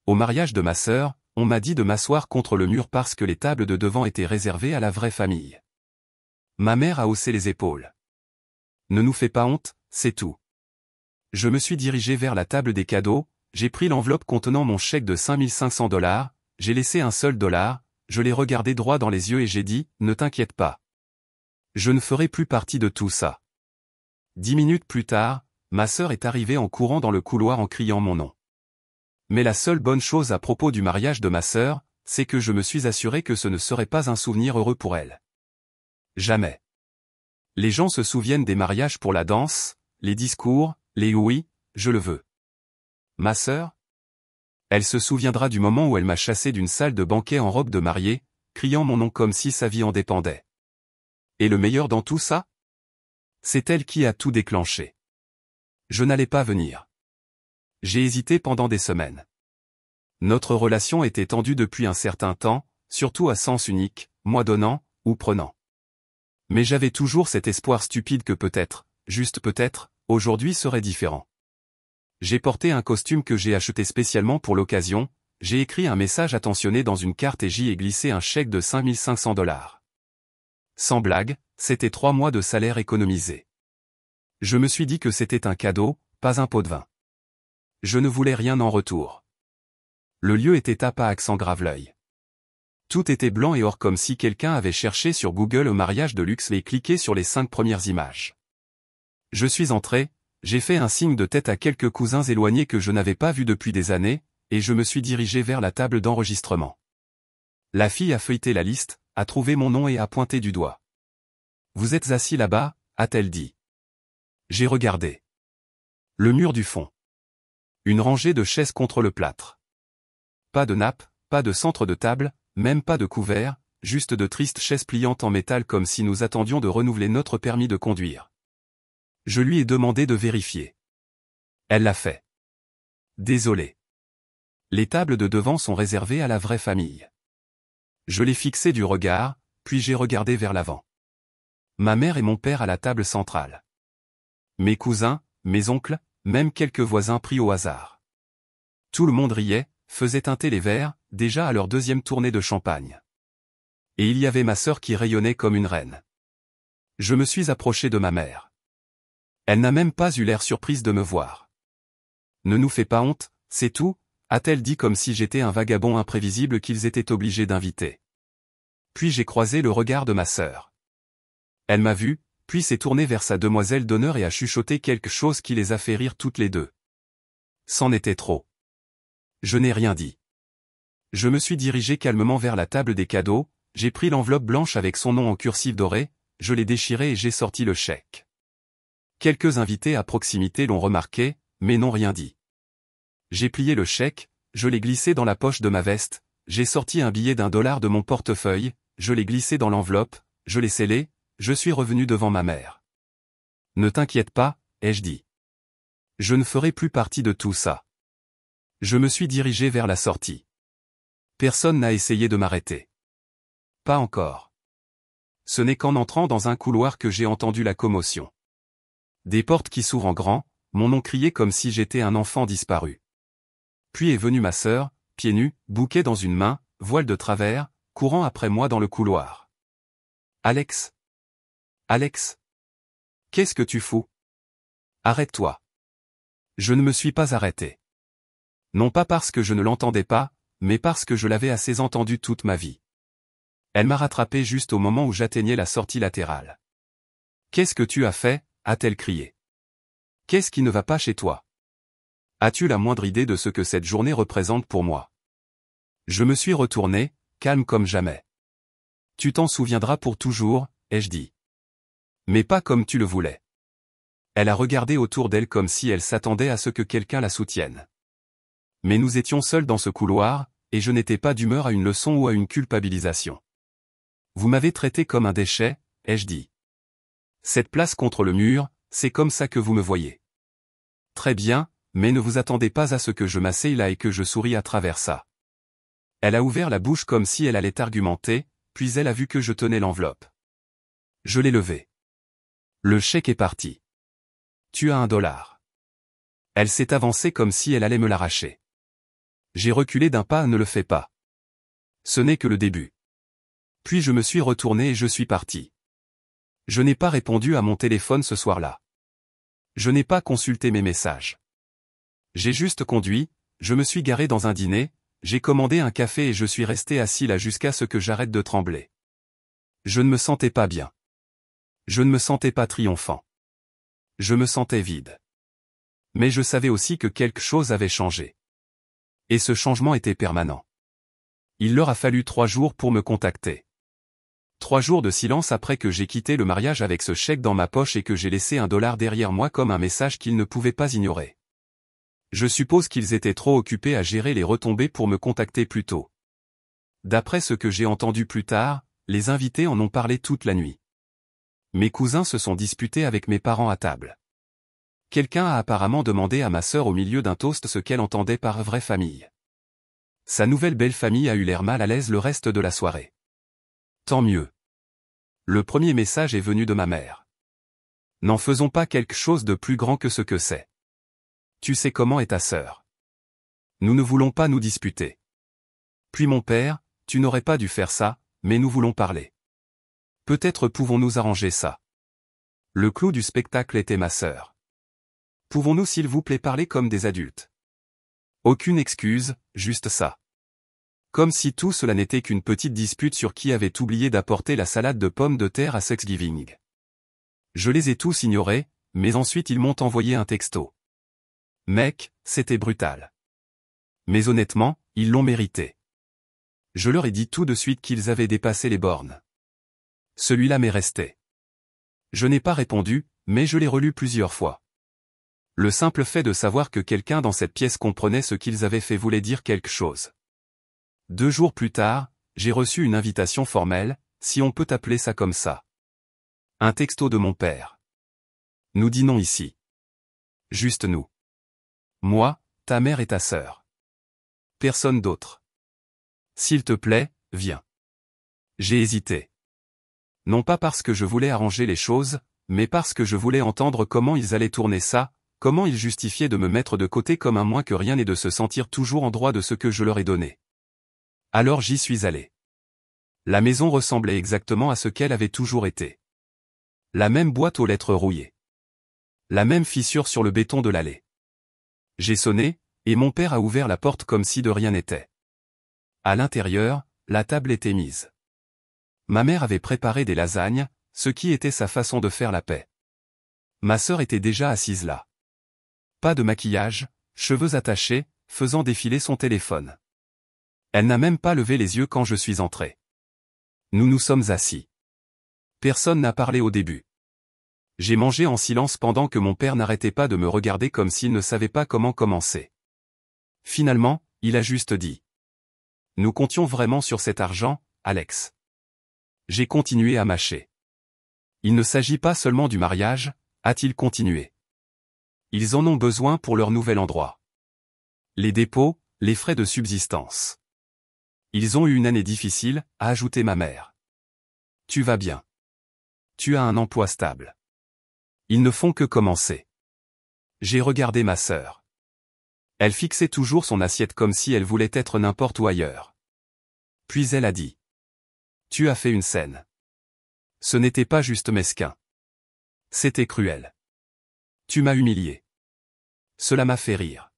Au mariage de ma sœur, on m'a dit de m'asseoir contre le mur parce que les tables de devant étaient réservées à la vraie famille. Ma mère a haussé les épaules. Ne nous fais pas honte, c'est tout. Je me suis dirigé vers la table des cadeaux, j'ai pris l'enveloppe contenant mon chèque de $5 500, j'ai laissé un seul dollar, je l'ai regardé droit dans les yeux et j'ai dit, ne t'inquiète pas. Je ne ferai plus partie de tout ça. 10 minutes plus tard, ma sœur est arrivée en courant dans le couloir en criant mon nom. Mais la seule bonne chose à propos du mariage de ma sœur, c'est que je me suis assuré que ce ne serait pas un souvenir heureux pour elle. Jamais. Les gens se souviennent des mariages pour la danse, les discours, les oui, je le veux. Ma sœur? Elle se souviendra du moment où elle m'a chassé d'une salle de banquet en robe de mariée, criant mon nom comme si sa vie en dépendait. Et le meilleur dans tout ça? C'est elle qui a tout déclenché. Je n'allais pas venir. J'ai hésité pendant des semaines. Notre relation était tendue depuis un certain temps, surtout à sens unique, moi donnant, ou prenant. Mais j'avais toujours cet espoir stupide que peut-être, juste peut-être, aujourd'hui serait différent. J'ai porté un costume que j'ai acheté spécialement pour l'occasion, j'ai écrit un message attentionné dans une carte et j'y ai glissé un chèque de $5 500. Sans blague, c'était 3 mois de salaire économisé. Je me suis dit que c'était un cadeau, pas un pot de vin. Je ne voulais rien en retour. Le lieu était à Pax-en-Graveleuil. Tout était blanc et or comme si quelqu'un avait cherché sur Google au mariage de luxe et cliqué sur les 5 premières images. Je suis entré, j'ai fait un signe de tête à quelques cousins éloignés que je n'avais pas vus depuis des années, et je me suis dirigé vers la table d'enregistrement. La fille a feuilleté la liste, a trouvé mon nom et a pointé du doigt. « Vous êtes assis là-bas » a-t-elle dit. J'ai regardé. Le mur du fond. Une rangée de chaises contre le plâtre. Pas de nappe, pas de centre de table, même pas de couvert, juste de tristes chaises pliantes en métal comme si nous attendions de renouveler notre permis de conduire. Je lui ai demandé de vérifier. Elle l'a fait. Désolé. Les tables de devant sont réservées à la vraie famille. Je l'ai fixé du regard, puis j'ai regardé vers l'avant. Ma mère et mon père à la table centrale. Mes cousins, mes oncles, même quelques voisins pris au hasard. Tout le monde riait, faisait teinter les verres, déjà à leur 2e tournée de champagne. Et il y avait ma sœur qui rayonnait comme une reine. Je me suis approché de ma mère. Elle n'a même pas eu l'air surprise de me voir. Ne nous fais pas honte, c'est tout, a-t-elle dit comme si j'étais un vagabond imprévisible qu'ils étaient obligés d'inviter. Puis j'ai croisé le regard de ma sœur. Elle m'a vu, puis s'est tournée vers sa demoiselle d'honneur et a chuchoté quelque chose qui les a fait rire toutes les deux. C'en était trop. Je n'ai rien dit. Je me suis dirigé calmement vers la table des cadeaux, j'ai pris l'enveloppe blanche avec son nom en cursive dorée, je l'ai déchirée et j'ai sorti le chèque. Quelques invités à proximité l'ont remarqué, mais n'ont rien dit. J'ai plié le chèque, je l'ai glissé dans la poche de ma veste, j'ai sorti un billet d'$1 de mon portefeuille, je l'ai glissé dans l'enveloppe, je l'ai scellé, je suis revenu devant ma mère. Ne t'inquiète pas, ai-je dit. Je ne ferai plus partie de tout ça. Je me suis dirigé vers la sortie. Personne n'a essayé de m'arrêter. Pas encore. Ce n'est qu'en entrant dans un couloir que j'ai entendu la commotion. Des portes qui s'ouvrent en grand, mon nom crié comme si j'étais un enfant disparu. Puis est venue ma sœur, pieds nus, bouquet dans une main, voile de travers, courant après moi dans le couloir. Alex. Alex. Qu'est-ce que tu fous? Arrête-toi. Je ne me suis pas arrêté. Non pas parce que je ne l'entendais pas, mais parce que je l'avais assez entendu toute ma vie. Elle m'a rattrapé juste au moment où j'atteignais la sortie latérale. Qu'est-ce que tu as fait? A-t-elle crié. Qu'est-ce qui ne va pas chez toi? As-tu la moindre idée de ce que cette journée représente pour moi? Je me suis retourné, calme comme jamais. Tu t'en souviendras pour toujours, ai-je dit. Mais pas comme tu le voulais. Elle a regardé autour d'elle comme si elle s'attendait à ce que quelqu'un la soutienne. Mais nous étions seuls dans ce couloir, et je n'étais pas d'humeur à une leçon ou à une culpabilisation. Vous m'avez traité comme un déchet, ai-je dit. Cette place contre le mur, c'est comme ça que vous me voyez. Très bien, mais ne vous attendez pas à ce que je m'asseye là et que je souris à travers ça. Elle a ouvert la bouche comme si elle allait argumenter, puis elle a vu que je tenais l'enveloppe. Je l'ai levée. Le chèque est parti. Tu as $1. Elle s'est avancée comme si elle allait me l'arracher. J'ai reculé d'un pas, ne le fais pas. Ce n'est que le début. Puis je me suis retourné et je suis parti. Je n'ai pas répondu à mon téléphone ce soir-là. Je n'ai pas consulté mes messages. J'ai juste conduit, je me suis garé dans un dîner, j'ai commandé un café et je suis resté assis là jusqu'à ce que j'arrête de trembler. Je ne me sentais pas bien. Je ne me sentais pas triomphant. Je me sentais vide. Mais je savais aussi que quelque chose avait changé. Et ce changement était permanent. Il leur a fallu 3 jours pour me contacter. 3 jours de silence après que j'ai quitté le mariage avec ce chèque dans ma poche et que j'ai laissé $1 derrière moi comme un message qu'ils ne pouvaient pas ignorer. Je suppose qu'ils étaient trop occupés à gérer les retombées pour me contacter plus tôt. D'après ce que j'ai entendu plus tard, les invités en ont parlé toute la nuit. Mes cousins se sont disputés avec mes parents à table. Quelqu'un a apparemment demandé à ma sœur au milieu d'un toast ce qu'elle entendait par vraie famille. Sa nouvelle belle famille a eu l'air mal à l'aise le reste de la soirée. Tant mieux. Le premier message est venu de ma mère. N'en faisons pas quelque chose de plus grand que ce que c'est. Tu sais comment est ta sœur. Nous ne voulons pas nous disputer. Puis mon père, tu n'aurais pas dû faire ça, mais nous voulons parler. Peut-être pouvons-nous arranger ça. Le clou du spectacle était ma sœur. Pouvons-nous s'il vous plaît parler comme des adultes? Aucune excuse, juste ça. Comme si tout cela n'était qu'une petite dispute sur qui avait oublié d'apporter la salade de pommes de terre à Thanksgiving. Je les ai tous ignorés, mais ensuite ils m'ont envoyé un texto. Mec, c'était brutal. Mais honnêtement, ils l'ont mérité. Je leur ai dit tout de suite qu'ils avaient dépassé les bornes. Celui-là m'est resté. Je n'ai pas répondu, mais je l'ai relu plusieurs fois. Le simple fait de savoir que quelqu'un dans cette pièce comprenait ce qu'ils avaient fait voulait dire quelque chose. 2 jours plus tard, j'ai reçu une invitation formelle, si on peut appeler ça comme ça. Un texto de mon père. Nous dînons ici. Juste nous. Moi, ta mère et ta sœur. Personne d'autre. S'il te plaît, viens. J'ai hésité. Non pas parce que je voulais arranger les choses, mais parce que je voulais entendre comment ils allaient tourner ça, comment ils justifiaient de me mettre de côté comme un moins que rien et de se sentir toujours en droit de ce que je leur ai donné. Alors j'y suis allé. La maison ressemblait exactement à ce qu'elle avait toujours été. La même boîte aux lettres rouillées. La même fissure sur le béton de l'allée. J'ai sonné, et mon père a ouvert la porte comme si de rien n'était. À l'intérieur, la table était mise. Ma mère avait préparé des lasagnes, ce qui était sa façon de faire la paix. Ma sœur était déjà assise là. Pas de maquillage, cheveux attachés, faisant défiler son téléphone. Elle n'a même pas levé les yeux quand je suis entré. Nous nous sommes assis. Personne n'a parlé au début. J'ai mangé en silence pendant que mon père n'arrêtait pas de me regarder comme s'il ne savait pas comment commencer. Finalement, il a juste dit. Nous comptions vraiment sur cet argent, Alex. J'ai continué à mâcher. Il ne s'agit pas seulement du mariage, a-t-il continué. Ils en ont besoin pour leur nouvel endroit. Les dépôts, les frais de subsistance. Ils ont eu une année difficile, a ajouté ma mère. Tu vas bien. Tu as un emploi stable. Ils ne font que commencer. J'ai regardé ma sœur. Elle fixait toujours son assiette comme si elle voulait être n'importe où ailleurs. Puis elle a dit. Tu as fait une scène. Ce n'était pas juste mesquin. C'était cruel. Tu m'as humilié. Cela m'a fait rire.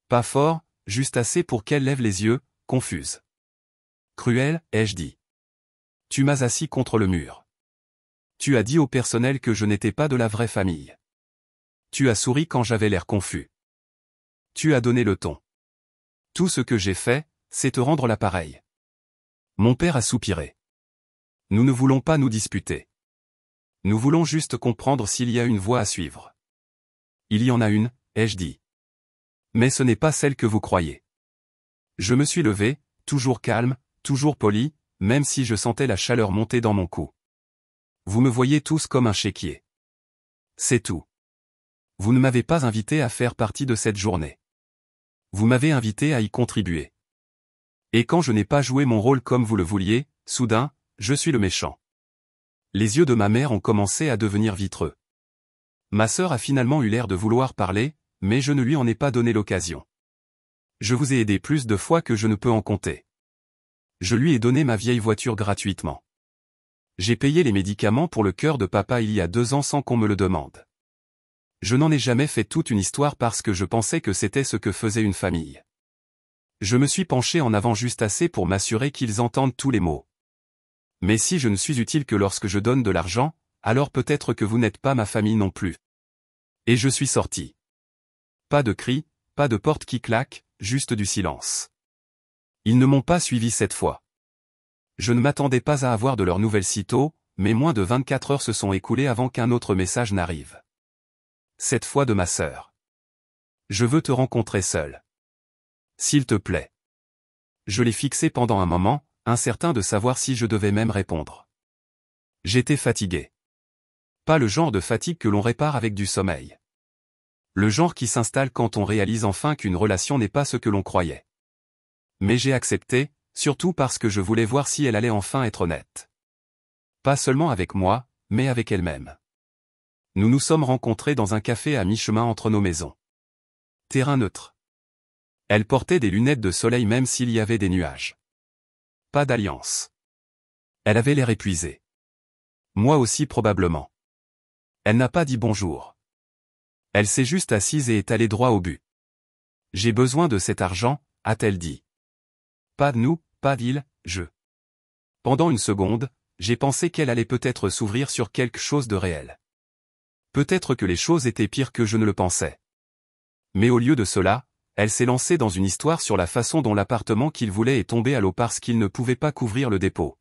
Pas fort, juste assez pour qu'elle lève les yeux, confuse. Cruel, ai-je dit. Tu m'as assis contre le mur. Tu as dit au personnel que je n'étais pas de la vraie famille. Tu as souri quand j'avais l'air confus. Tu as donné le ton. Tout ce que j'ai fait, c'est te rendre l'appareil. Mon père a soupiré. Nous ne voulons pas nous disputer. Nous voulons juste comprendre s'il y a une voie à suivre. Il y en a une, ai-je dit. Mais ce n'est pas celle que vous croyez. Je me suis levé, toujours calme, toujours poli, même si je sentais la chaleur monter dans mon cou. Vous me voyez tous comme un chéquier. C'est tout. Vous ne m'avez pas invité à faire partie de cette journée. Vous m'avez invité à y contribuer. Et quand je n'ai pas joué mon rôle comme vous le vouliez, soudain, je suis le méchant. Les yeux de ma mère ont commencé à devenir vitreux. Ma sœur a finalement eu l'air de vouloir parler, mais je ne lui en ai pas donné l'occasion. Je vous ai aidé plus de fois que je ne peux en compter. Je lui ai donné ma vieille voiture gratuitement. J'ai payé les médicaments pour le cœur de papa il y a 2 ans sans qu'on me le demande. Je n'en ai jamais fait toute une histoire parce que je pensais que c'était ce que faisait une famille. Je me suis penché en avant juste assez pour m'assurer qu'ils entendent tous les mots. Mais si je ne suis utile que lorsque je donne de l'argent, alors peut-être que vous n'êtes pas ma famille non plus. Et je suis sorti. Pas de cris, pas de porte qui claque, juste du silence. Ils ne m'ont pas suivi cette fois. Je ne m'attendais pas à avoir de leurs nouvelles sitôt, mais moins de 24 heures se sont écoulées avant qu'un autre message n'arrive. Cette fois de ma sœur. Je veux te rencontrer seul. S'il te plaît. Je l'ai fixé pendant un moment, incertain de savoir si je devais même répondre. J'étais fatigué. Pas le genre de fatigue que l'on répare avec du sommeil. Le genre qui s'installe quand on réalise enfin qu'une relation n'est pas ce que l'on croyait. Mais j'ai accepté, surtout parce que je voulais voir si elle allait enfin être honnête. Pas seulement avec moi, mais avec elle-même. Nous nous sommes rencontrés dans un café à mi-chemin entre nos maisons. Terrain neutre. Elle portait des lunettes de soleil même s'il y avait des nuages. Pas d'alliance. Elle avait l'air épuisée. Moi aussi probablement. Elle n'a pas dit bonjour. Elle s'est juste assise et est allée droit au but. J'ai besoin de cet argent, a-t-elle dit. Pas de nous, pas d'il, je. Pendant une seconde, j'ai pensé qu'elle allait peut-être s'ouvrir sur quelque chose de réel. Peut-être que les choses étaient pires que je ne le pensais. Mais au lieu de cela, elle s'est lancée dans une histoire sur la façon dont l'appartement qu'il voulait est tombé à l'eau parce qu'il ne pouvait pas couvrir le dépôt.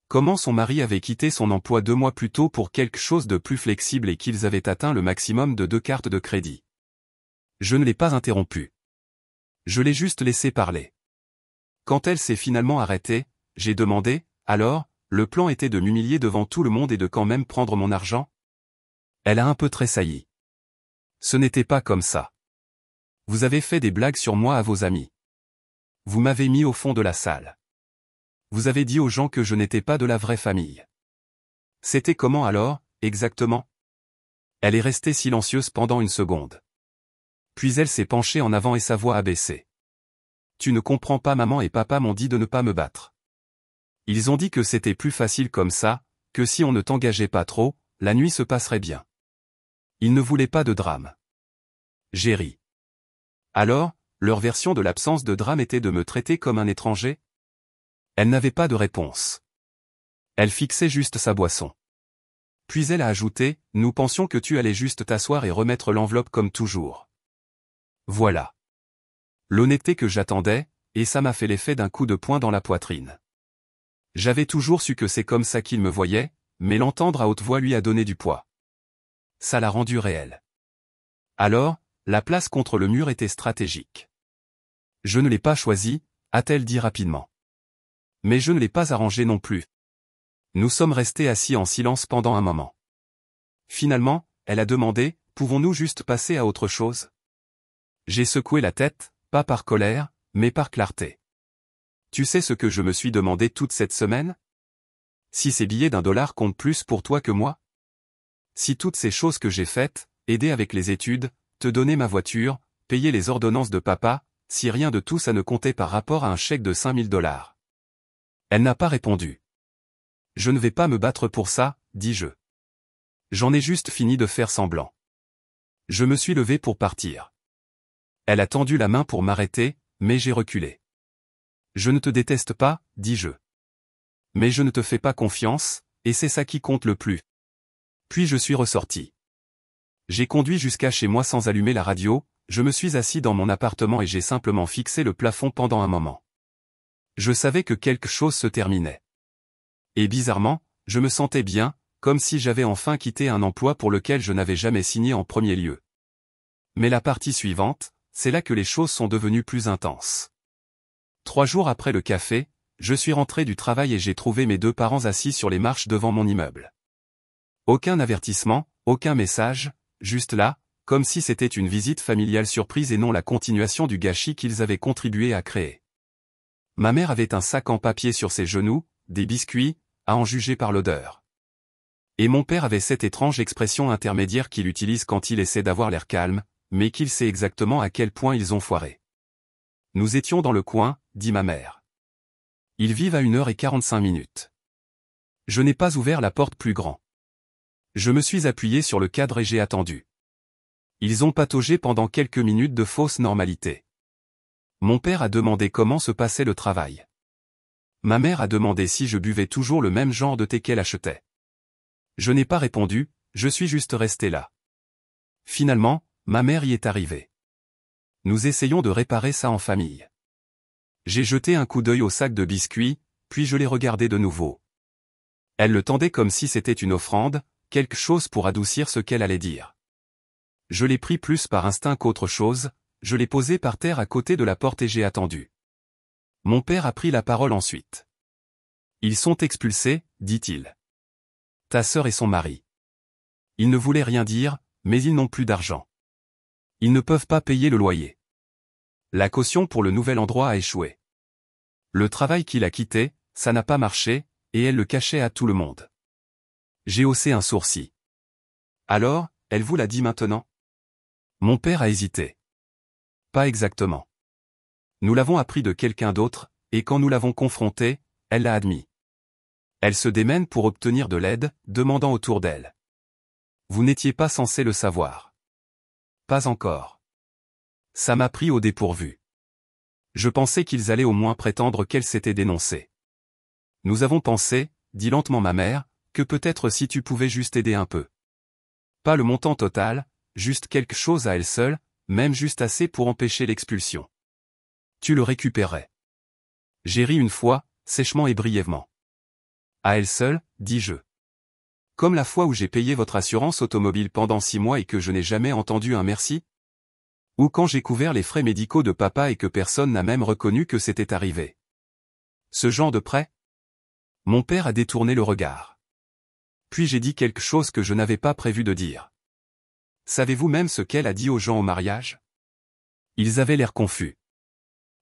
Comment son mari avait quitté son emploi 2 mois plus tôt pour quelque chose de plus flexible et qu'ils avaient atteint le maximum de 2 cartes de crédit. Je ne l'ai pas interrompu. Je l'ai juste laissé parler. Quand elle s'est finalement arrêtée, j'ai demandé, alors, le plan était de m'humilier devant tout le monde et de quand même prendre mon argent? Elle a un peu tressailli. Ce n'était pas comme ça. Vous avez fait des blagues sur moi à vos amis. Vous m'avez mis au fond de la salle. Vous avez dit aux gens que je n'étais pas de la vraie famille. C'était comment alors, exactement? Elle est restée silencieuse pendant une seconde. Puis elle s'est penchée en avant et sa voix a baissé. Tu ne comprends pas, maman et papa m'ont dit de ne pas me battre. Ils ont dit que c'était plus facile comme ça, que si on ne t'engageait pas trop, la nuit se passerait bien. Ils ne voulaient pas de drame. J'ai ri. Alors, leur version de l'absence de drame était de me traiter comme un étranger? Elle n'avait pas de réponse. Elle fixait juste sa boisson. Puis elle a ajouté, nous pensions que tu allais juste t'asseoir et remettre l'enveloppe comme toujours. Voilà. L'honnêteté que j'attendais, et ça m'a fait l'effet d'un coup de poing dans la poitrine. J'avais toujours su que c'est comme ça qu'il me voyait, mais l'entendre à haute voix lui a donné du poids. Ça l'a rendu réel. Alors, la place contre le mur était stratégique. Je ne l'ai pas choisi, a-t-elle dit rapidement. Mais je ne l'ai pas arrangé non plus. Nous sommes restés assis en silence pendant un moment. Finalement, elle a demandé, pouvons-nous juste passer à autre chose? J'ai secoué la tête, pas par colère, mais par clarté. Tu sais ce que je me suis demandé toute cette semaine? Si ces billets d'1$ comptent plus pour toi que moi? Si toutes ces choses que j'ai faites, aider avec les études, te donner ma voiture, payer les ordonnances de papa, si rien de tout ça ne comptait par rapport à un chèque de $5000. Elle n'a pas répondu. Je ne vais pas me battre pour ça, dis-je. J'en ai juste fini de faire semblant. Je me suis levé pour partir. Elle a tendu la main pour m'arrêter, mais j'ai reculé. Je ne te déteste pas, dis-je. Mais je ne te fais pas confiance, et c'est ça qui compte le plus. Puis je suis ressorti. J'ai conduit jusqu'à chez moi sans allumer la radio, je me suis assis dans mon appartement et j'ai simplement fixé le plafond pendant un moment. Je savais que quelque chose se terminait. Et bizarrement, je me sentais bien, comme si j'avais enfin quitté un emploi pour lequel je n'avais jamais signé en premier lieu. Mais la partie suivante, c'est là que les choses sont devenues plus intenses. 3 jours après le café, je suis rentré du travail et j'ai trouvé mes 2 parents assis sur les marches devant mon immeuble. Aucun avertissement, aucun message, juste là, comme si c'était une visite familiale surprise et non la continuation du gâchis qu'ils avaient contribué à créer. Ma mère avait un sac en papier sur ses genoux, des biscuits, à en juger par l'odeur. Et mon père avait cette étrange expression intermédiaire qu'il utilise quand il essaie d'avoir l'air calme, mais qu'il sait exactement à quel point ils ont foiré. Nous étions dans le coin, dit ma mère. Ils vivent à 1h45. Je n'ai pas ouvert la porte plus grand. Je me suis appuyé sur le cadre et j'ai attendu. Ils ont pataugé pendant quelques minutes de fausse normalité. Mon père a demandé comment se passait le travail. Ma mère a demandé si je buvais toujours le même genre de thé qu'elle achetait. Je n'ai pas répondu, je suis juste resté là. Finalement, ma mère y est arrivée. Nous essayons de réparer ça en famille. J'ai jeté un coup d'œil au sac de biscuits, puis je l'ai regardé de nouveau. Elle le tendait comme si c'était une offrande, quelque chose pour adoucir ce qu'elle allait dire. Je l'ai pris plus par instinct qu'autre chose, je l'ai posé par terre à côté de la porte et j'ai attendu. Mon père a pris la parole ensuite. Ils sont expulsés, dit-il. Ta sœur et son mari. Ils ne voulaient rien dire, mais ils n'ont plus d'argent. Ils ne peuvent pas payer le loyer. La caution pour le nouvel endroit a échoué. Le travail qu'il a quitté, ça n'a pas marché, et elle le cachait à tout le monde. J'ai haussé un sourcil. Alors, elle vous l'a dit maintenant? Mon père a hésité. Pas exactement. Nous l'avons appris de quelqu'un d'autre, et quand nous l'avons confrontée, elle l'a admis. Elle se démène pour obtenir de l'aide, demandant autour d'elle. Vous n'étiez pas censé le savoir. Pas encore. Ça m'a pris au dépourvu. Je pensais qu'ils allaient au moins prétendre qu'elle s'était dénoncée. Nous avons pensé, dit lentement ma mère, que peut-être si tu pouvais juste aider un peu. Pas le montant total, juste quelque chose à elle seule, même juste assez pour empêcher l'expulsion. Tu le récupérerais. J'ai ri une fois, sèchement et brièvement. À elle seule, dis-je. Comme la fois où j'ai payé votre assurance automobile pendant 6 mois et que je n'ai jamais entendu un merci? Ou quand j'ai couvert les frais médicaux de papa et que personne n'a même reconnu que c'était arrivé. Ce genre de prêt? Mon père a détourné le regard. Puis j'ai dit quelque chose que je n'avais pas prévu de dire. Savez-vous même ce qu'elle a dit aux gens au mariage? Ils avaient l'air confus.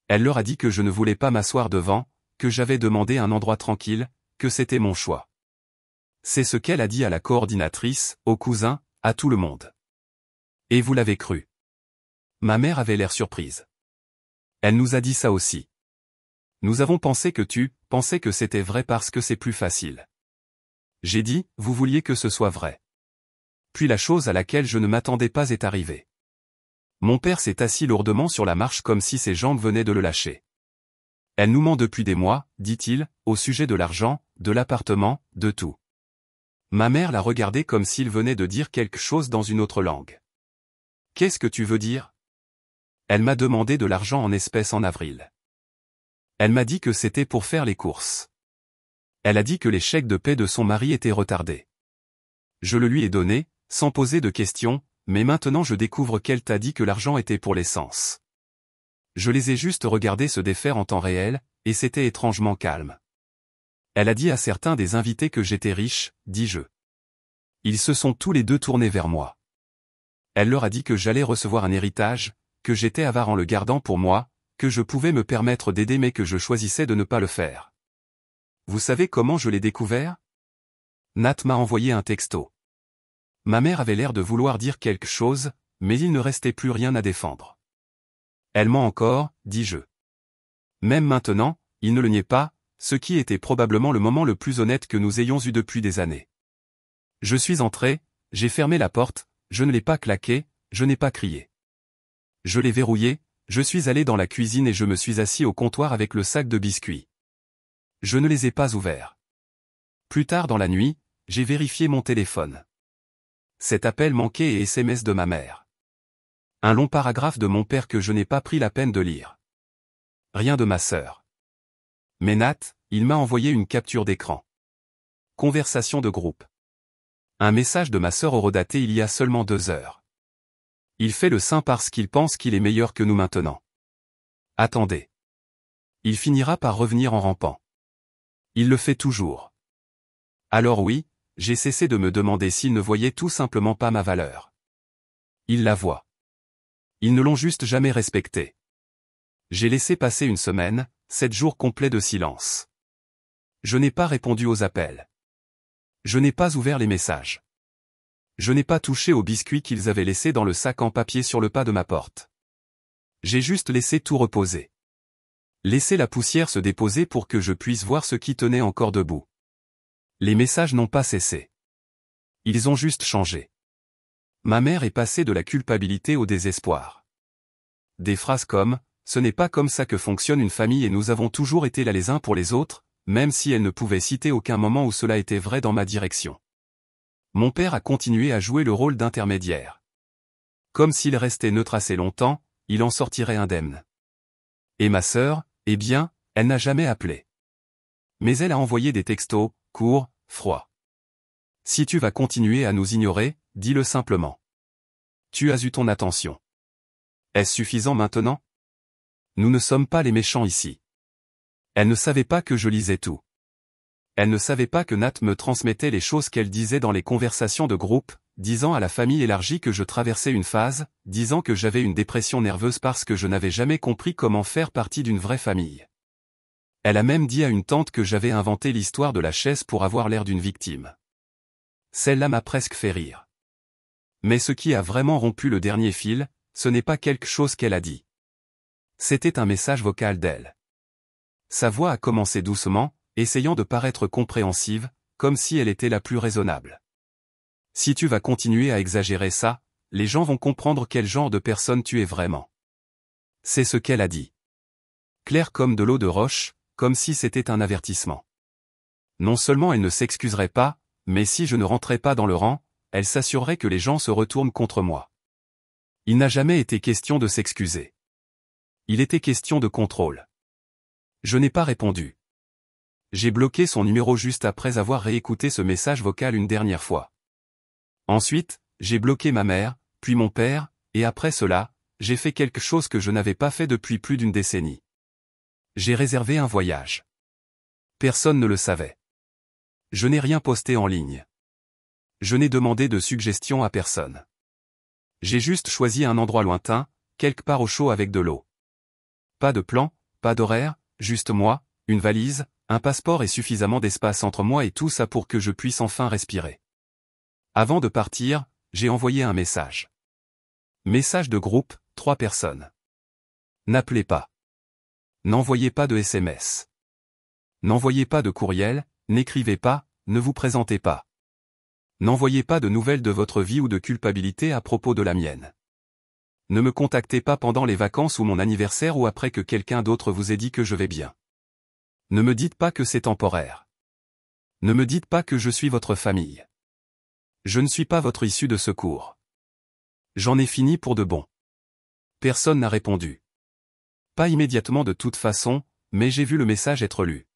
Elle leur a dit que je ne voulais pas m'asseoir devant, que j'avais demandé un endroit tranquille, que c'était mon choix. C'est ce qu'elle a dit à la coordinatrice, aux cousins, à tout le monde. Et vous l'avez cru. Ma mère avait l'air surprise. Elle nous a dit ça aussi. Nous avons pensé que tu pensais que c'était vrai parce que c'est plus facile. J'ai dit, vous vouliez que ce soit vrai. Puis la chose à laquelle je ne m'attendais pas est arrivée. Mon père s'est assis lourdement sur la marche comme si ses jambes venaient de le lâcher. Elle nous ment depuis des mois, dit-il, au sujet de l'argent, de l'appartement, de tout. Ma mère l'a regardé comme s'il venait de dire quelque chose dans une autre langue. Qu'est-ce que tu veux dire? Elle m'a demandé de l'argent en espèces en avril. Elle m'a dit que c'était pour faire les courses. Elle a dit que les chèques de paie de son mari étaient retardés. Je le lui ai donné, sans poser de questions, mais maintenant je découvre qu'elle t'a dit que l'argent était pour l'essence. Je les ai juste regardés se défaire en temps réel, et c'était étrangement calme. Elle a dit à certains des invités que j'étais riche, dis-je. Ils se sont tous les deux tournés vers moi. Elle leur a dit que j'allais recevoir un héritage, que j'étais avare en le gardant pour moi, que je pouvais me permettre d'aider mais que je choisissais de ne pas le faire. Vous savez comment je l'ai découvert? Nat m'a envoyé un texto. Ma mère avait l'air de vouloir dire quelque chose, mais il ne restait plus rien à défendre. Elle ment encore, dis-je. Même maintenant, il ne le niait pas, ce qui était probablement le moment le plus honnête que nous ayons eu depuis des années. Je suis entré, j'ai fermé la porte, je ne l'ai pas claquée, je n'ai pas crié. Je l'ai verrouillée, je suis allé dans la cuisine et je me suis assis au comptoir avec le sac de biscuits. Je ne les ai pas ouverts. Plus tard dans la nuit, j'ai vérifié mon téléphone. Cet appel manqué et SMS de ma mère. Un long paragraphe de mon père que je n'ai pas pris la peine de lire. Rien de ma sœur. Mais Nat, il m'a envoyé une capture d'écran. Conversation de groupe. Un message de ma sœur horodaté il y a seulement 2 heures. Il fait le saint parce qu'il pense qu'il est meilleur que nous maintenant. Attendez. Il finira par revenir en rampant. Il le fait toujours. Alors oui, j'ai cessé de me demander s'il ne voyait tout simplement pas ma valeur. Il la voit. Ils ne l'ont juste jamais respectée. J'ai laissé passer une semaine, 7 jours complets de silence. Je n'ai pas répondu aux appels. Je n'ai pas ouvert les messages. Je n'ai pas touché aux biscuits qu'ils avaient laissés dans le sac en papier sur le pas de ma porte. J'ai juste laissé tout reposer. Laissez la poussière se déposer pour que je puisse voir ce qui tenait encore debout. Les messages n'ont pas cessé. Ils ont juste changé. Ma mère est passée de la culpabilité au désespoir. Des phrases comme « Ce n'est pas comme ça que fonctionne une famille et nous avons toujours été là les uns pour les autres », même si elle ne pouvait citer aucun moment où cela était vrai dans ma direction. Mon père a continué à jouer le rôle d'intermédiaire. Comme s'il restait neutre assez longtemps, il en sortirait indemne. Et ma sœur, eh bien, elle n'a jamais appelé. Mais elle a envoyé des textos, courts, froids. Si tu vas continuer à nous ignorer, dis-le simplement. Tu as eu ton attention. Est-ce suffisant maintenant? Nous ne sommes pas les méchants ici. Elle ne savait pas que je lisais tout. Elle ne savait pas que Nat me transmettait les choses qu'elle disait dans les conversations de groupe, disant à la famille élargie que je traversais une phase, disant que j'avais une dépression nerveuse parce que je n'avais jamais compris comment faire partie d'une vraie famille. Elle a même dit à une tante que j'avais inventé l'histoire de la chaise pour avoir l'air d'une victime. Celle-là m'a presque fait rire. Mais ce qui a vraiment rompu le dernier fil, ce n'est pas quelque chose qu'elle a dit. C'était un message vocal d'elle. Sa voix a commencé doucement, essayant de paraître compréhensive, comme si elle était la plus raisonnable. Si tu vas continuer à exagérer ça, les gens vont comprendre quel genre de personne tu es vraiment. C'est ce qu'elle a dit. Clair comme de l'eau de roche, comme si c'était un avertissement. Non seulement elle ne s'excuserait pas, mais si je ne rentrais pas dans le rang, elle s'assurerait que les gens se retournent contre moi. Il n'a jamais été question de s'excuser. Il était question de contrôle. Je n'ai pas répondu. J'ai bloqué son numéro juste après avoir réécouté ce message vocal une dernière fois. Ensuite, j'ai bloqué ma mère, puis mon père, et après cela, j'ai fait quelque chose que je n'avais pas fait depuis plus d'une décennie. J'ai réservé un voyage. Personne ne le savait. Je n'ai rien posté en ligne. Je n'ai demandé de suggestions à personne. J'ai juste choisi un endroit lointain, quelque part au chaud avec de l'eau. Pas de plan, pas d'horaire, juste moi, une valise, un passeport et suffisamment d'espace entre moi et tout ça pour que je puisse enfin respirer. Avant de partir, j'ai envoyé un message. Message de groupe, 3 personnes. N'appelez pas. N'envoyez pas de SMS. N'envoyez pas de courriel, n'écrivez pas, ne vous présentez pas. N'envoyez pas de nouvelles de votre vie ou de culpabilité à propos de la mienne. Ne me contactez pas pendant les vacances ou mon anniversaire ou après que quelqu'un d'autre vous ait dit que je vais bien. Ne me dites pas que c'est temporaire. Ne me dites pas que je suis votre famille. Je ne suis pas votre issue de secours. J'en ai fini pour de bon. Personne n'a répondu. Pas immédiatement de toute façon, mais j'ai vu le message être lu.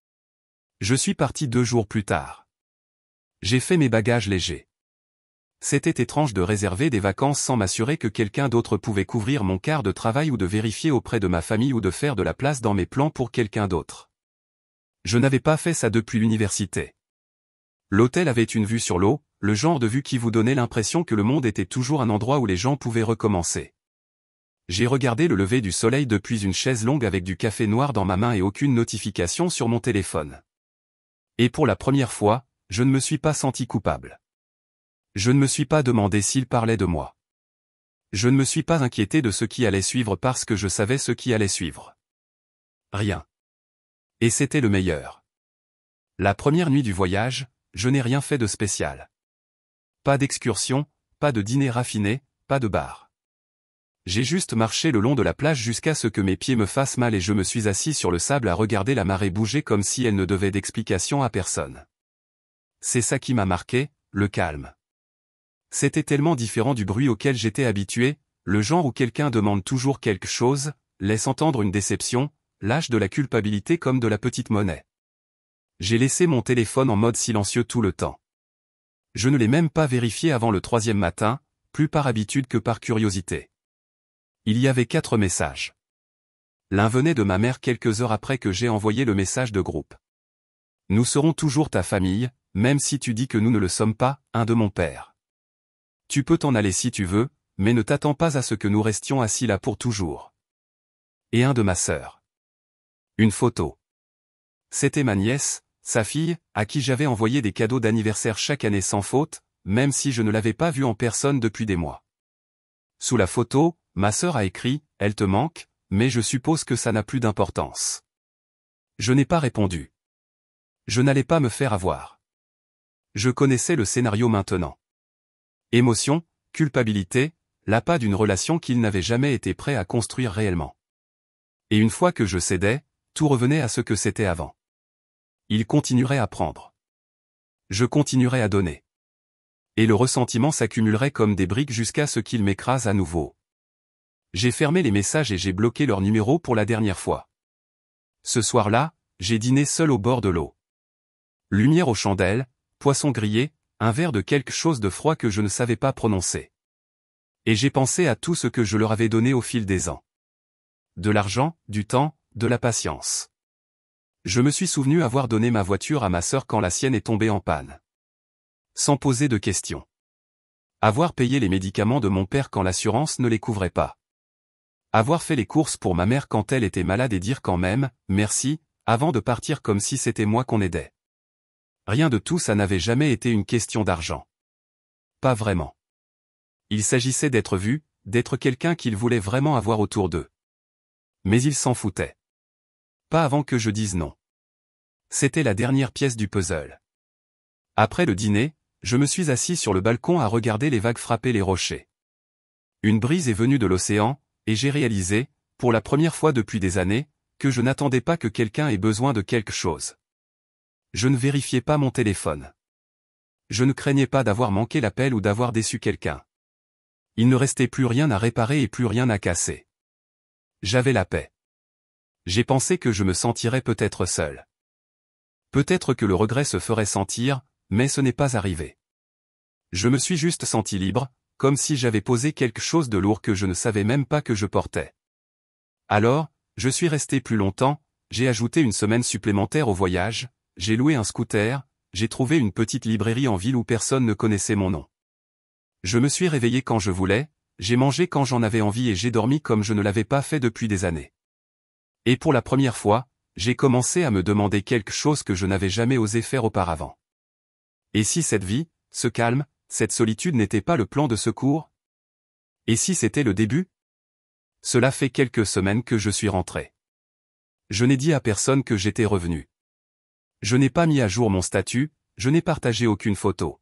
Je suis parti 2 jours plus tard. J'ai fait mes bagages légers. C'était étrange de réserver des vacances sans m'assurer que quelqu'un d'autre pouvait couvrir mon quart de travail ou de vérifier auprès de ma famille ou de faire de la place dans mes plans pour quelqu'un d'autre. Je n'avais pas fait ça depuis l'université. L'hôtel avait une vue sur l'eau, le genre de vue qui vous donnait l'impression que le monde était toujours un endroit où les gens pouvaient recommencer. J'ai regardé le lever du soleil depuis une chaise longue avec du café noir dans ma main et aucune notification sur mon téléphone. Et pour la première fois, je ne me suis pas senti coupable. Je ne me suis pas demandé s'il parlait de moi. Je ne me suis pas inquiété de ce qui allait suivre parce que je savais ce qui allait suivre. Rien. Et c'était le meilleur. La première nuit du voyage, je n'ai rien fait de spécial. Pas d'excursion, pas de dîner raffiné, pas de bar. J'ai juste marché le long de la plage jusqu'à ce que mes pieds me fassent mal et je me suis assis sur le sable à regarder la marée bouger comme si elle ne devait d'explication à personne. C'est ça qui m'a marqué, le calme. C'était tellement différent du bruit auquel j'étais habitué, le genre où quelqu'un demande toujours quelque chose, laisse entendre une déception, lâche de la culpabilité comme de la petite monnaie. J'ai laissé mon téléphone en mode silencieux tout le temps. Je ne l'ai même pas vérifié avant le 3e matin, plus par habitude que par curiosité. Il y avait 4 messages. L'un venait de ma mère quelques heures après que j'ai envoyé le message de groupe. Nous serons toujours ta famille, même si tu dis que nous ne le sommes pas, un de mon père. Tu peux t'en aller si tu veux, mais ne t'attends pas à ce que nous restions assis là pour toujours. Et un de ma sœur. Une photo. C'était ma nièce, sa fille, à qui j'avais envoyé des cadeaux d'anniversaire chaque année sans faute, même si je ne l'avais pas vue en personne depuis des mois. Sous la photo, ma sœur a écrit « Elle te manque », mais je suppose que ça n'a plus d'importance. Je n'ai pas répondu. Je n'allais pas me faire avoir. Je connaissais le scénario maintenant. Émotion, culpabilité, l'appât d'une relation qu'il n'avait jamais été prêt à construire réellement. Et une fois que je cédais, tout revenait à ce que c'était avant. Il continuerait à prendre. Je continuerais à donner. Et le ressentiment s'accumulerait comme des briques jusqu'à ce qu'il m'écrase à nouveau. J'ai fermé les messages et j'ai bloqué leur numéro pour la dernière fois. Ce soir-là, j'ai dîné seul au bord de l'eau. Lumière aux chandelles, poisson grillé, un verre de quelque chose de froid que je ne savais pas prononcer. Et j'ai pensé à tout ce que je leur avais donné au fil des ans. De l'argent, du temps, de la patience. Je me suis souvenu avoir donné ma voiture à ma sœur quand la sienne est tombée en panne. Sans poser de questions. Avoir payé les médicaments de mon père quand l'assurance ne les couvrait pas. Avoir fait les courses pour ma mère quand elle était malade et dire quand même, merci, avant de partir comme si c'était moi qu'on aidait. Rien de tout ça n'avait jamais été une question d'argent. Pas vraiment. Il s'agissait d'être vu, d'être quelqu'un qu'ils voulaient vraiment avoir autour d'eux. Mais ils s'en foutaient. Pas avant que je dise non. C'était la dernière pièce du puzzle. Après le dîner, je me suis assis sur le balcon à regarder les vagues frapper les rochers. Une brise est venue de l'océan, et j'ai réalisé, pour la première fois depuis des années, que je n'attendais pas que quelqu'un ait besoin de quelque chose. Je ne vérifiais pas mon téléphone. Je ne craignais pas d'avoir manqué l'appel ou d'avoir déçu quelqu'un. Il ne restait plus rien à réparer et plus rien à casser. J'avais la paix. J'ai pensé que je me sentirais peut-être seul. Peut-être que le regret se ferait sentir, mais ce n'est pas arrivé. Je me suis juste senti libre, comme si j'avais posé quelque chose de lourd que je ne savais même pas que je portais. Alors, je suis resté plus longtemps, j'ai ajouté une semaine supplémentaire au voyage, j'ai loué un scooter, j'ai trouvé une petite librairie en ville où personne ne connaissait mon nom. Je me suis réveillé quand je voulais, j'ai mangé quand j'en avais envie et j'ai dormi comme je ne l'avais pas fait depuis des années. Et pour la première fois, j'ai commencé à me demander quelque chose que je n'avais jamais osé faire auparavant. Et si cette vie, ce calme, cette solitude n'était pas le plan de secours? Et si c'était le début? Cela fait quelques semaines que je suis rentré. Je n'ai dit à personne que j'étais revenu. Je n'ai pas mis à jour mon statut, je n'ai partagé aucune photo.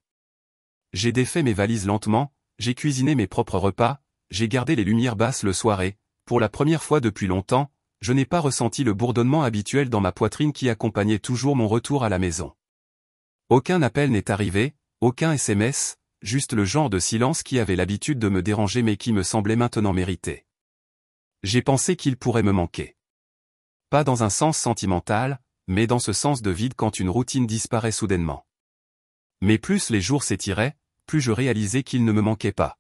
J'ai défait mes valises lentement, j'ai cuisiné mes propres repas, j'ai gardé les lumières basses le soir et, pour la première fois depuis longtemps, je n'ai pas ressenti le bourdonnement habituel dans ma poitrine qui accompagnait toujours mon retour à la maison. Aucun appel n'est arrivé, aucun SMS, juste le genre de silence qui avait l'habitude de me déranger mais qui me semblait maintenant mérité. J'ai pensé qu'il pourrait me manquer. Pas dans un sens sentimental, mais dans ce sens de vide quand une routine disparaît soudainement. Mais plus les jours s'étiraient, plus je réalisais qu'il ne me manquait pas.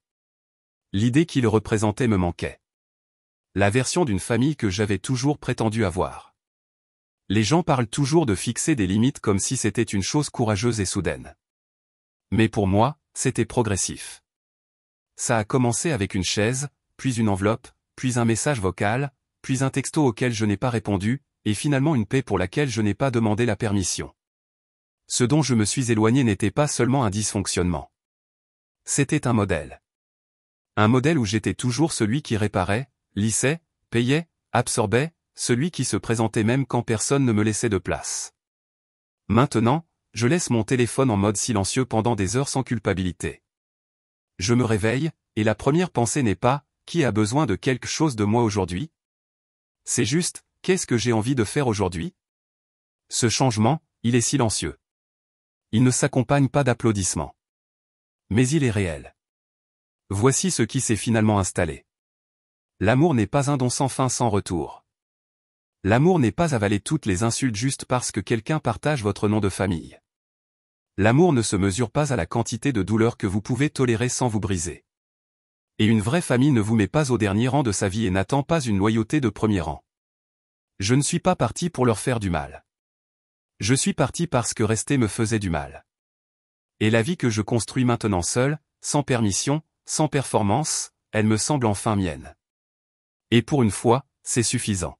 L'idée qu'il représentait me manquait. La version d'une famille que j'avais toujours prétendu avoir. Les gens parlent toujours de fixer des limites comme si c'était une chose courageuse et soudaine. Mais pour moi, c'était progressif. Ça a commencé avec une chaise, puis une enveloppe, puis un message vocal, puis un texto auquel je n'ai pas répondu, et finalement une paix pour laquelle je n'ai pas demandé la permission. Ce dont je me suis éloigné n'était pas seulement un dysfonctionnement. C'était un modèle. Un modèle où j'étais toujours celui qui réparait, lissait, payait, absorbait, celui qui se présentait même quand personne ne me laissait de place. Maintenant, je laisse mon téléphone en mode silencieux pendant des heures sans culpabilité. Je me réveille, et la première pensée n'est pas « Qui a besoin de quelque chose de moi aujourd'hui ?» C'est juste « Qu'est-ce que j'ai envie de faire aujourd'hui ?» Ce changement, il est silencieux. Il ne s'accompagne pas d'applaudissements. Mais il est réel. Voici ce qui s'est finalement installé. L'amour n'est pas un don sans fin sans retour. L'amour n'est pas avaler toutes les insultes juste parce que quelqu'un partage votre nom de famille. L'amour ne se mesure pas à la quantité de douleur que vous pouvez tolérer sans vous briser. Et une vraie famille ne vous met pas au dernier rang de sa vie et n'attend pas une loyauté de premier rang. Je ne suis pas parti pour leur faire du mal. Je suis parti parce que rester me faisait du mal. Et la vie que je construis maintenant seule, sans permission, sans performance, elle me semble enfin mienne. Et pour une fois, c'est suffisant.